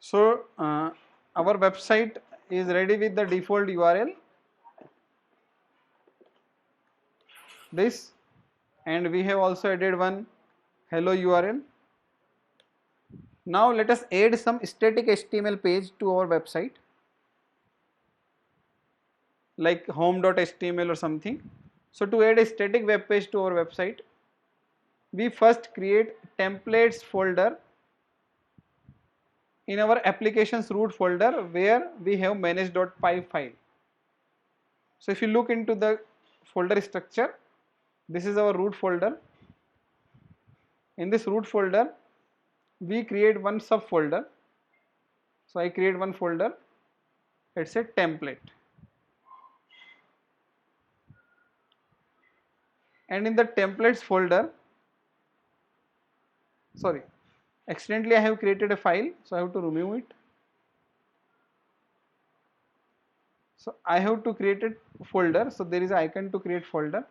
So our website is ready with the default URL, this, and we have also added one hello URL. Now let us add some static HTML page to our website, like home.html or something. So to add a static web page to our website, we first create templates folder in our applications root folder where we have manage.py file. So if you look into the folder structure, this is our root folder. In this root folder, we create one subfolder. So I create one folder, it's a template. And in the templates folder, sorry, accidentally I have created a file, so I have to remove it. So I have to create a folder, so there is an icon to create folder.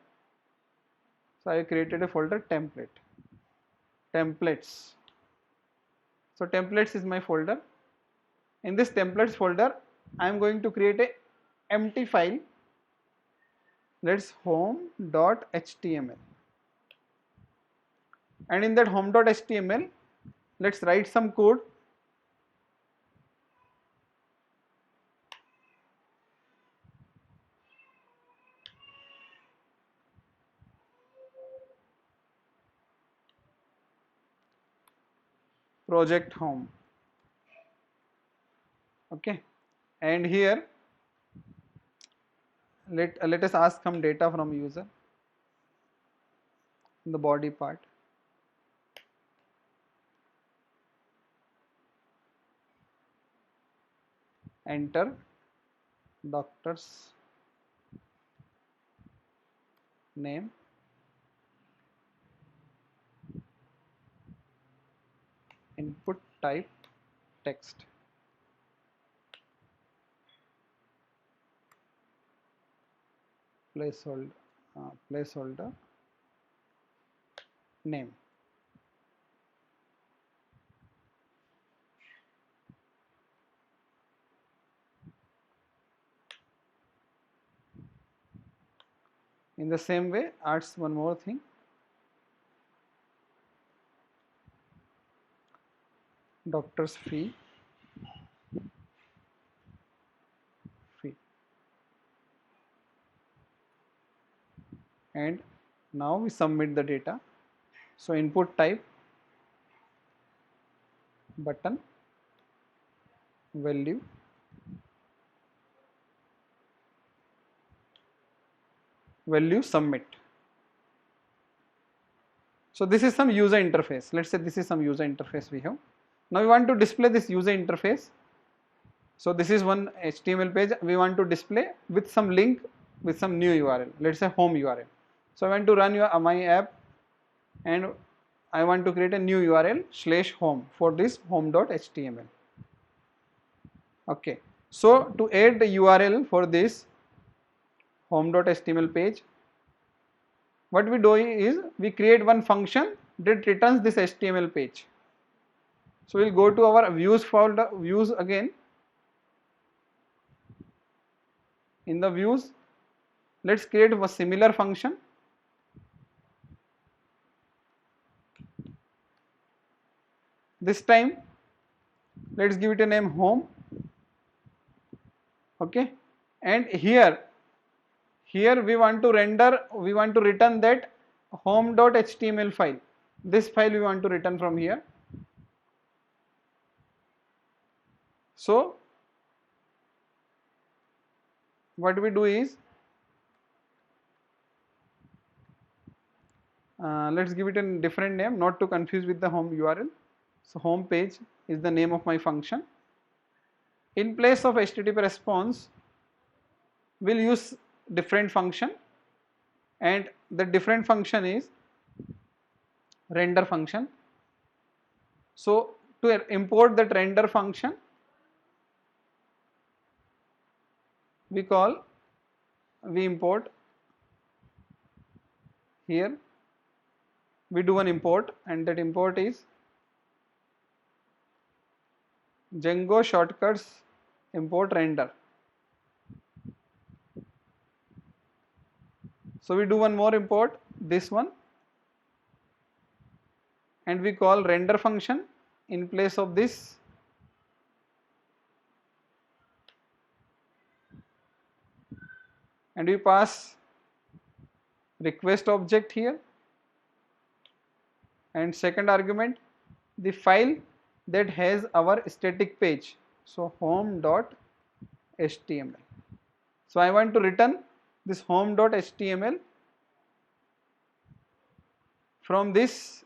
So I created a folder templates. So templates is my folder. In this templates folder, I am going to create a empty file. Let's home.html. And in that home.html, let's write some code. Project home. Okay, and here let us ask some data from user in the body part. Enter doctor's name, input type text, placeholder name. In the same way, adds one more thing, doctor's fee, and now we submit the data. So input type button, value, submit. So this is some user interface. Let's say this is some user interface we have. Now we want to display this user interface. So this is one HTML page we want to display with some link with some new URL. Let's say home URL. So I want to run my app, and I want to create a new URL /home for this home.html. Okay. So to add the URL for this home.html page, what we do is we create one function that returns this HTML page. So we'll go to our views folder, views again. In the views, let's create a similar function. This time, let's give it a name home. Okay, and here we want to return that home.html file. This file we want to return from here. So what we do is, let's give it a different name, not to confuse with the home URL. So home page is the name of my function. In place of HTTP response, we'll use different function, and the different function is render function. So to import that render function, we import here, we do an import, and that import is Django shortcuts import render. So we do one more import, this one, and we call render function in place of this. And we pass request object here, and second argument the file that has our static page, so home.html. So I want to return this home.html from this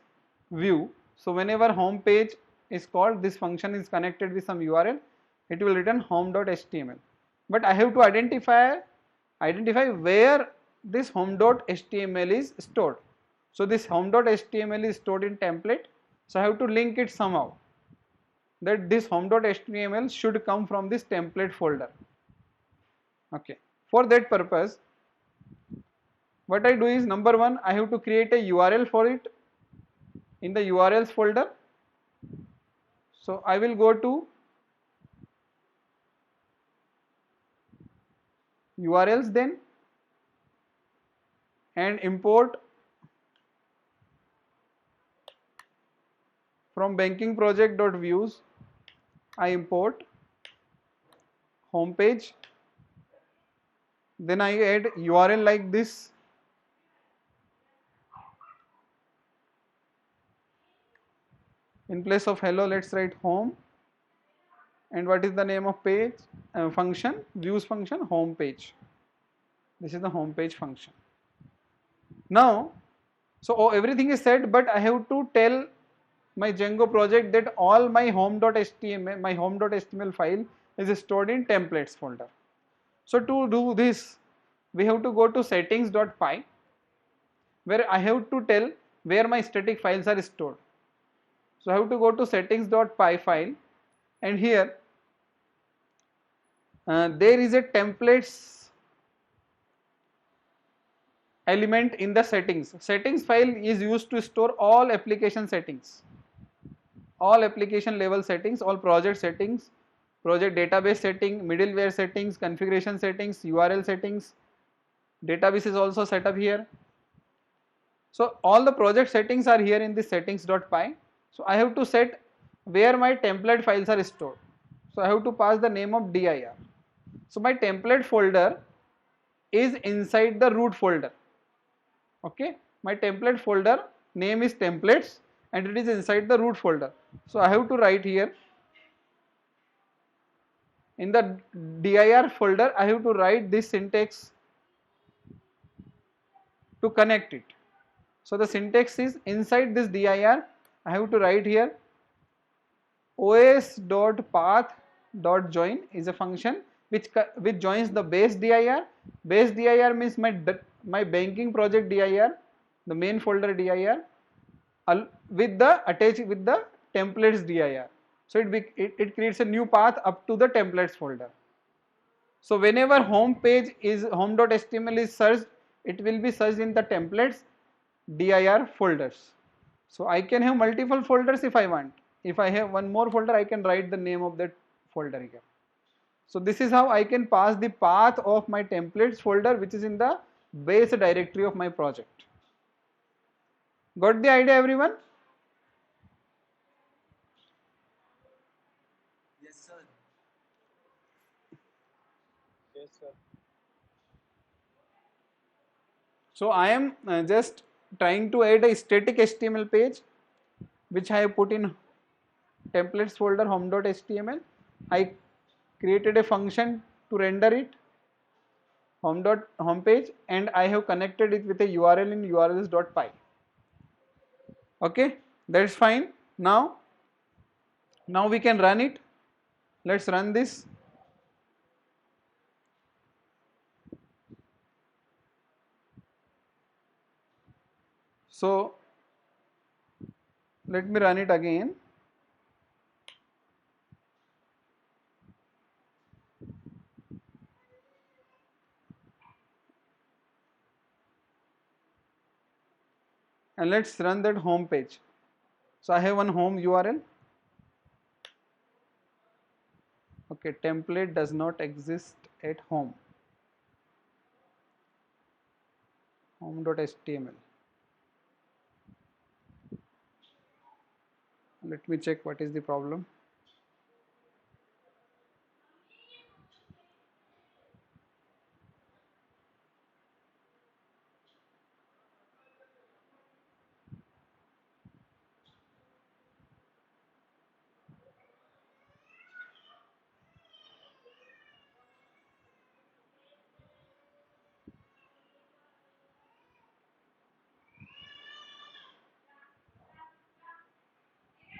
view. So whenever home page is called, this function is connected with some URL, it will return home.html. But I have to identify where this home.html is stored. So this home.html is stored in template, so I have to link it somehow, that this home.html should come from this template folder. Okay, for that purpose what I do is, number one, I have to create a URL for it in the URLs folder. So I will go to URLs then and import from bankingproject.views. I import homepage, then I add URL like this. In place of hello, let's write home, and what is the name of page function, views function, home page. This is the home page function. Now, so everything is set, but I have to tell my Django project that all my home.html file is stored in templates folder. So to do this, we have to go to settings.py, where I have to tell where my static files are stored. So I have to go to settings.py file, and here there is a templates element in the settings. Settings file is used to store all application settings, all application level settings, all project settings, project database setting, middleware settings, configuration settings, URL settings. Database is also set up here. So all the project settings are here in this settings.py. So I have to set where my template files are stored. So I have to pass the name of dir. So my template folder is inside the root folder. Okay, my template folder name is templates and it is inside the root folder. So I have to write here in the dir folder, I have to write this syntax to connect it. So the syntax is, inside this dir I have to write here os.path.join is a function which joins the base dir. Base dir means my banking project dir, the main folder dir, with the attached with the templates dir. So it creates a new path up to the templates folder. So whenever home page is home.html is searched, it will be searched in the templates dir folders. So I can have multiple folders if I want. If I have one more folder, I can write the name of that folder here. So this is how I can pass the path of my templates folder, which is in the base directory of my project. Got the idea, everyone? Yes, sir. Yes, sir. So I am just trying to add a static HTML page, which I have put in templates folder home.html. I created a function to render it homepage, and I have connected it with a URL in urls.py. Okay, that's fine. Now we can run it. Let's run this. So let me run it again. And let's run that home page. So I have one home URL. Okay, template does not exist at home. Home.html. Let me check what is the problem.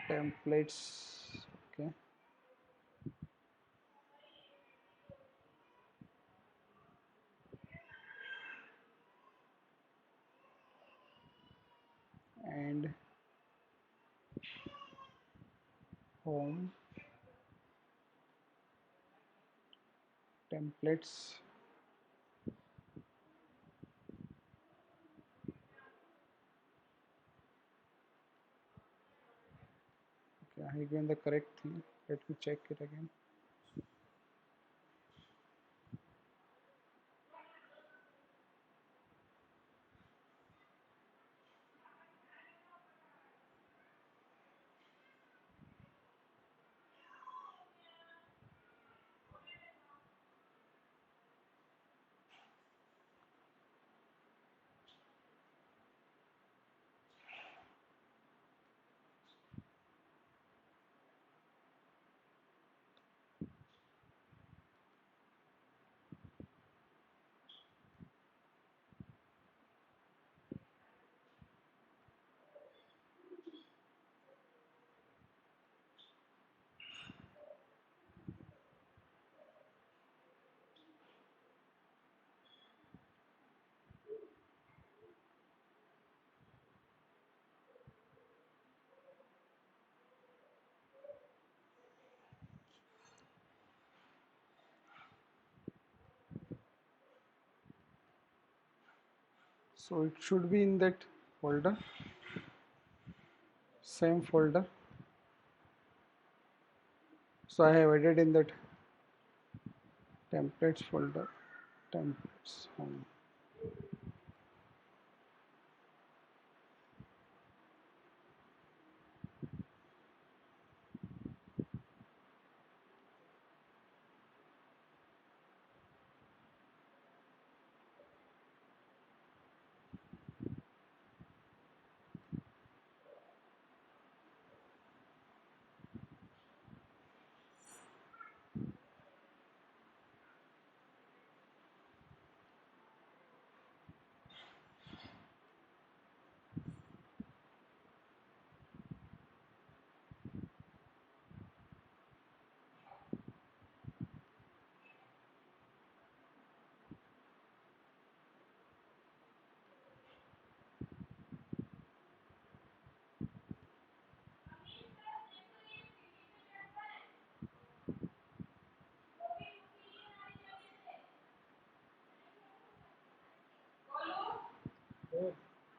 Templates. Okay. And home templates. Okay, I given the correct thing. Let me check it again. So it should be in that folder, same folder. So I have added in that templates folder, templates home.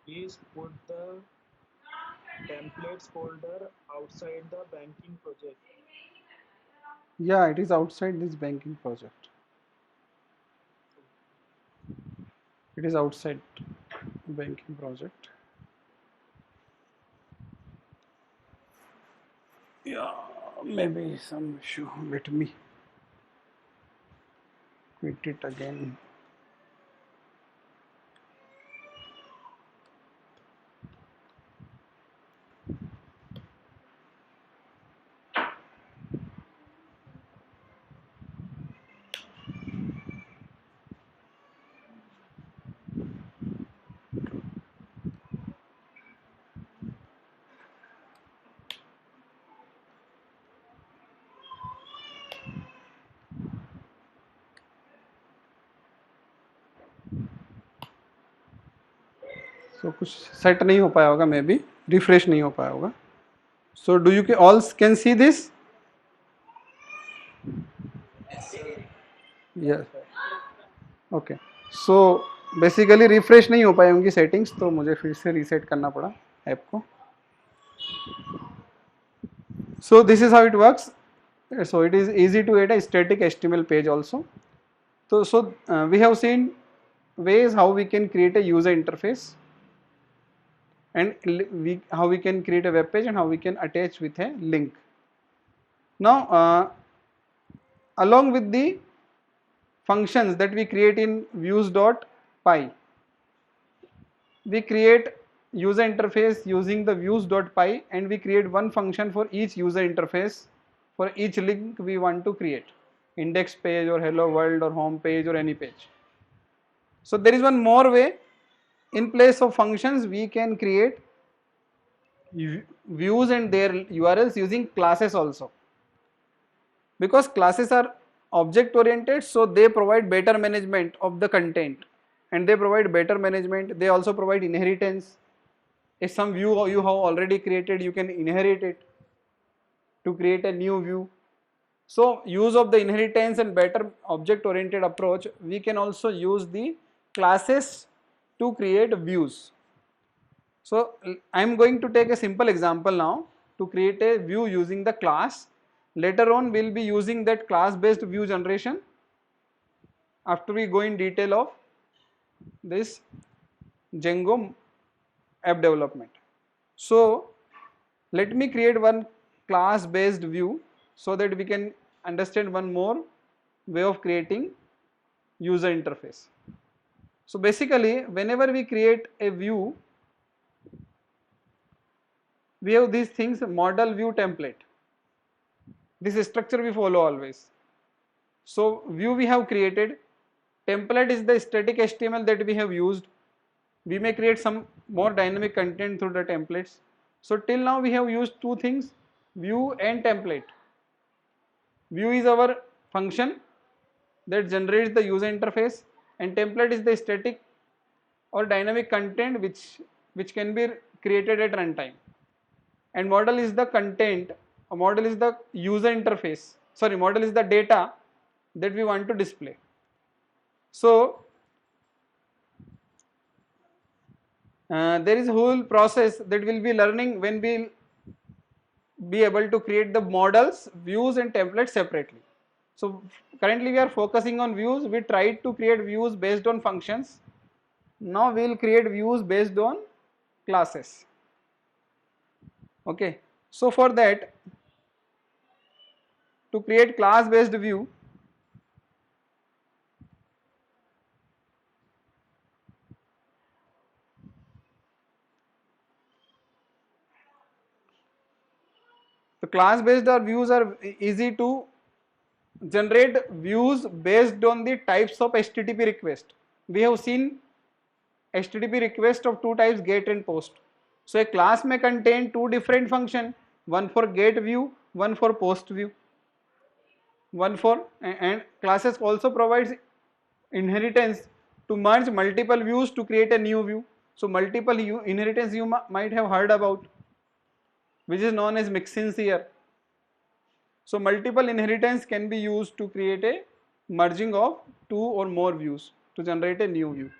Please put the templates folder outside the banking project. Yeah, it is outside this banking project. It is outside banking project. Yeah, maybe some issue. Let me quit it again. So कुछ set नहीं हो पाया होगा, may be refresh नहीं हो पाया होगा. So do you all can see this? Yes, sir. Yes. Okay. So basically refresh नहीं हो पाई उनकी सेटिंग्स, तो मुझे फिर से रीसेट करना पड़ा ऐप को. So this is how it works. So it is easy to add a static HTML page also. So we have seen ways how we can create a user interface, and how we can create a web page, and how we can attach with a link. Now along with the functions that we create in views.py, we create user interface using the views.py, and we create one function for each user interface for each link we want to create, index page or hello world or home page or any page. So there is one more way. In place of functions, we can create views and their URLs using classes also, because classes are object oriented, so they provide better management of the content, and they provide better management. They also provide inheritance. If some view you have already created, you can inherit it to create a new view. So use of the inheritance and better object oriented approach, we can also use the classes to create views. So I am going to take a simple example now to create a view using the class. Later on we will be using that class based view generation after we go in detail of this Django app development. So let me create one class based view so that we can understand one more way of creating user interface. So basically whenever we create a view, we have these things: model, view, template. This structure we follow always. So view we have created, template is the static HTML that we have used. We may create some more dynamic content through the templates. So till now we have used two things: view and template. View is our function that generates the user interface, and template is the static or dynamic content which can be created at runtime. And model is the content, a model is the user interface, sorry, model is the data that we want to display. So there is a whole process that we'll be learning when we'll be able to create the models, views and templates separately. So currently we are focusing on views. We tried to create views based on functions. Now we will create views based on classes. Okay, so for that, to create class based view, the class based views are easy to generate views based on the types of HTTP request. We have seen HTTP request of two types, GET and POST. So a class may contain two different functions, one for GET view, one for POST view. And classes also provides inheritance to merge multiple views to create a new view. So multiple inheritance you might have heard about, which is known as mixins here. So multiple inheritance can be used to create a merging of two or more views to generate a new view.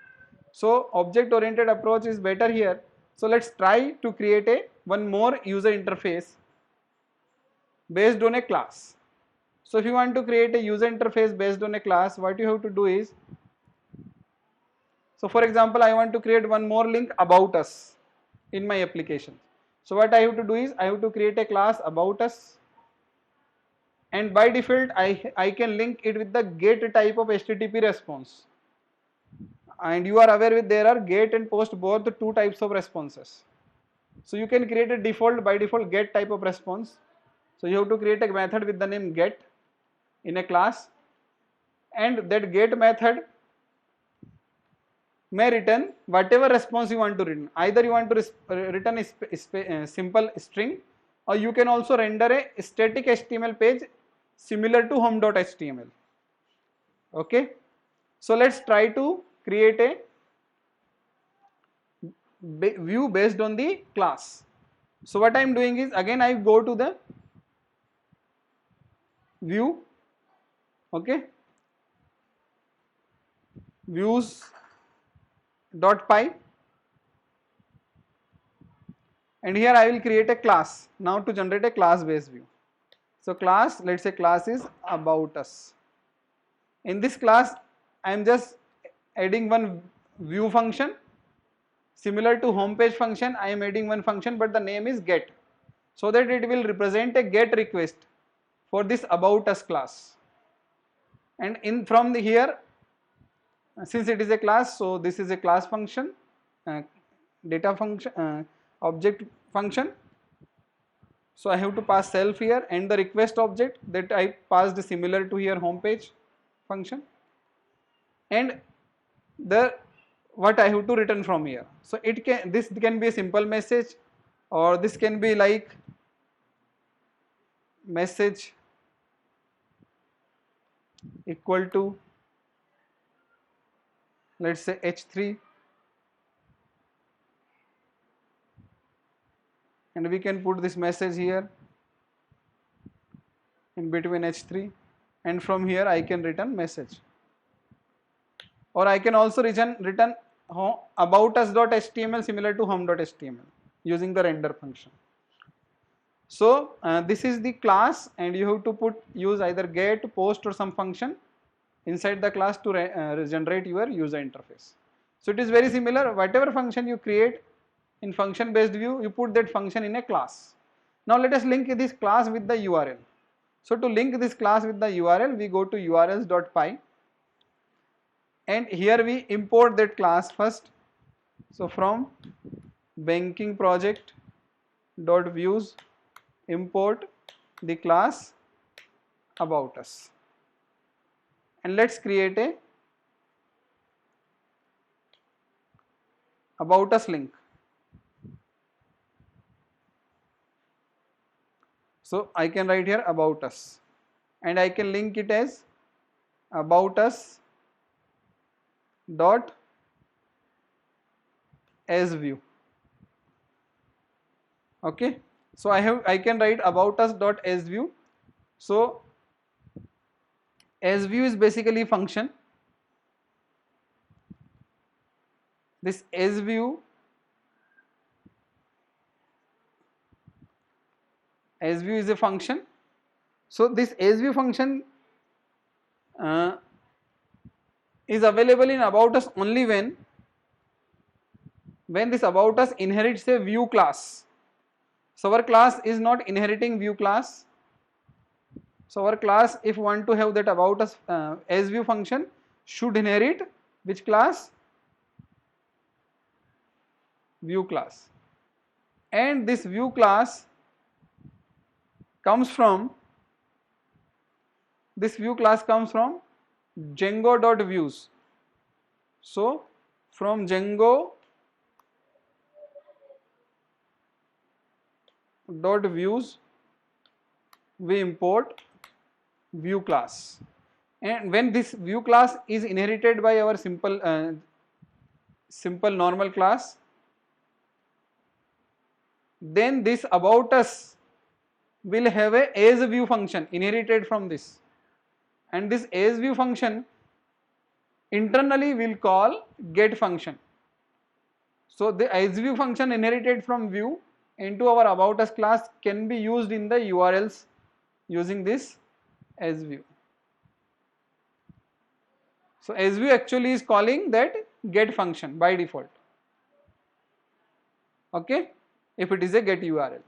So object oriented approach is better here. So let's try to create a one more user interface based on a class. So if you want to create a user interface based on a class, what you have to do is, so for example, I want to create one more link about us in my application. So what I have to do is, I have to create a class about us, and by default I can link it with the GET type of HTTP response. And you are aware with there are GET and POST, both the two types of responses. So you can create a default, by default GET type of response. So you have to create a method with the name GET in a class, and that GET method may return whatever response you want to return. Either you want to return a simple string, or you can also render a static HTML page similar to home.html. Okay, so let's try to create a view based on the class. So what I am doing is, again I go to the view, okay, views.py, and here I will create a class now to generate a class based view. So class, let's say class is about us. In this class, I am just adding one view function. Similar to home page function, I am adding one function, but the name is get, so that it will represent a get request for this about us class. And in from the here, since it is a class, so this is a class function, data function, object function. So I have to pass self here, and the request object that I passed similar to here home page function, and the what I have to return from here. So it can, this can be a simple message, or this can be like message equal to, let's say, h3, and we can put this message here in between h3, and from here I can return message, or I can also return about us.html similar to home.html using the render function. So this is the class, and you have to use either get, post, or some function inside the class to generate your user interface. So it is very similar. Whatever function you create in function based view, you put that function in a class. Now let us link this class with the URL. So to link this class with the URL, we go to urls.py, and here we import that class first. So from banking project dot views, import the class about us, and let's create a about us link. So I can write here about us, and I can link it as about us dot as view. Okay, so I can write about us dot as view. So as view is basically function. This as view is a function. So this as view function is available in about us only when this about us inherits a view class. So our class is not inheriting view class. So our class, if want to have that about us as view function, should inherit which class? View class. And this view class comes from Django.views. So from Django.views we import view class, and when this view class is inherited by our simple normal class, then this about us will have a as view function inherited from this, and this as view function internally will call get function. So the as view function inherited from view into our about us class can be used in the URLs using this as view. So as view actually is calling that get function by default. Okay, if it is a get URL.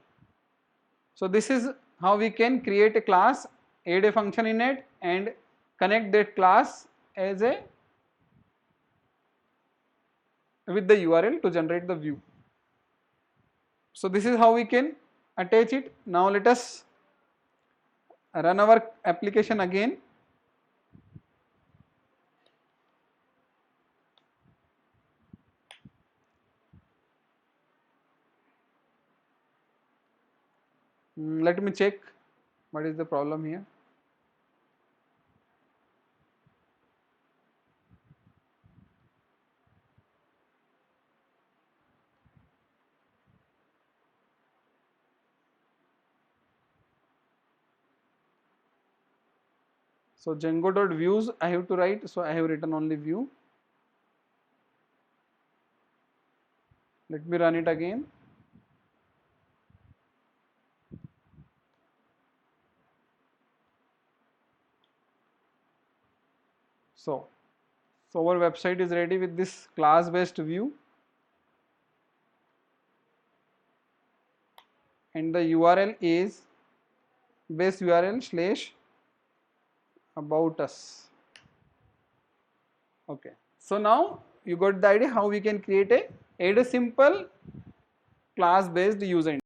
So this is how we can create a class, add a function in it, and connect that class as a with the URL to generate the view. So this is how we can attach it. Now let us run our application again. Let me check what is the problem here. So Django.views I have to write, so I have written only view. Let me run it again. So our website is ready with this class based view, and the URL is base URL / about us. Okay, so now you got the idea how we can create a simple class based user interface.